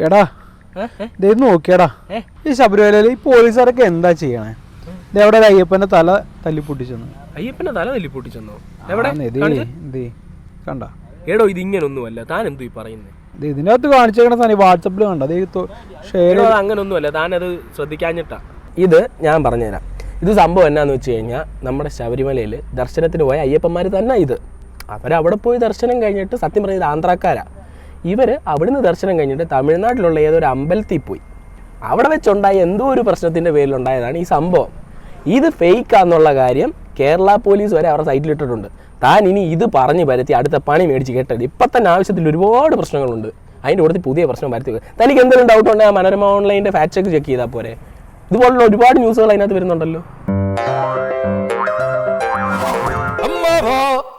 എടാ ഇത് നോക്കിയടാ, ഈ ശബരിമലയിൽ ഈ പോലീസുകാരൊക്കെ എന്താ ചെയ്യണേ? ഇതെവിടെ അയ്യപ്പന്റെ തല തല്ലിപ്പൊട്ടിച്ചെന്ന്. അയ്യപ്പന്റെ തല തല്ലിപ്പൊട്ടിച്ചെന്നോ? കണ്ട എടോ, ഇത് ഇങ്ങനൊന്നുമല്ല. താൻ എന്തോ ഈ പറയുന്നത്? ഇതിനകത്ത് കാണിച്ചേക്കണ സാധനം വാട്സപ്പിൽ കണ്ട അങ്ങനൊന്നുമല്ല, താനത് ശ്രദ്ധിക്കാഞ്ഞിട്ടാ. ഇത് ഞാൻ പറഞ്ഞുതരാം. ഇത് സംഭവം എന്നാന്ന് വെച്ച് കഴിഞ്ഞാൽ, നമ്മുടെ ശബരിമലയിൽ ദർശനത്തിന് പോയ അയ്യപ്പന്മാർ തന്നെ ഇത്. അവരവിടെ പോയി ദർശനം കഴിഞ്ഞിട്ട്, സത്യം പറഞ്ഞത് ആന്ധ്രാക്കാരാ ഇവർ. അവിടുന്ന് ദർശനം കഴിഞ്ഞിട്ട് തമിഴ്നാട്ടിലുള്ള ഏതൊരു അമ്പലത്തിൽ പോയി. അവിടെ വെച്ചുണ്ടായ എന്തോ ഒരു പ്രശ്നത്തിൻ്റെ പേരിലുണ്ടായതാണ് ഈ സംഭവം. ഇത് ഫേക്കാന്നുള്ള കാര്യം കേരള പോലീസ് വരെ അവരുടെ സൈറ്റിലിട്ടിട്ടുണ്ട്. താൻ ഇനി ഇത് പറഞ്ഞ് പരത്തി അടുത്ത പണി മേടിച്ച് കേട്ടത്. ഇപ്പം തന്നെ ആവശ്യത്തിൽ ഒരുപാട് പ്രശ്നങ്ങളുണ്ട്. അതിൻ്റെ കൂട്ടത്തിൽ പുതിയ പ്രശ്നം വരുത്തി. തനിക്ക് എന്തെങ്കിലും ഡൗട്ട് ഉണ്ടെങ്കിൽ മനോരമ ഓൺലൈൻ്റെ ഫാക്ട് ചെക്ക് ചെയ്താൽ പോരെ. ഇതുപോലുള്ള ഒരുപാട് ന്യൂസുകൾ അതിനകത്ത് വരുന്നുണ്ടല്ലോ.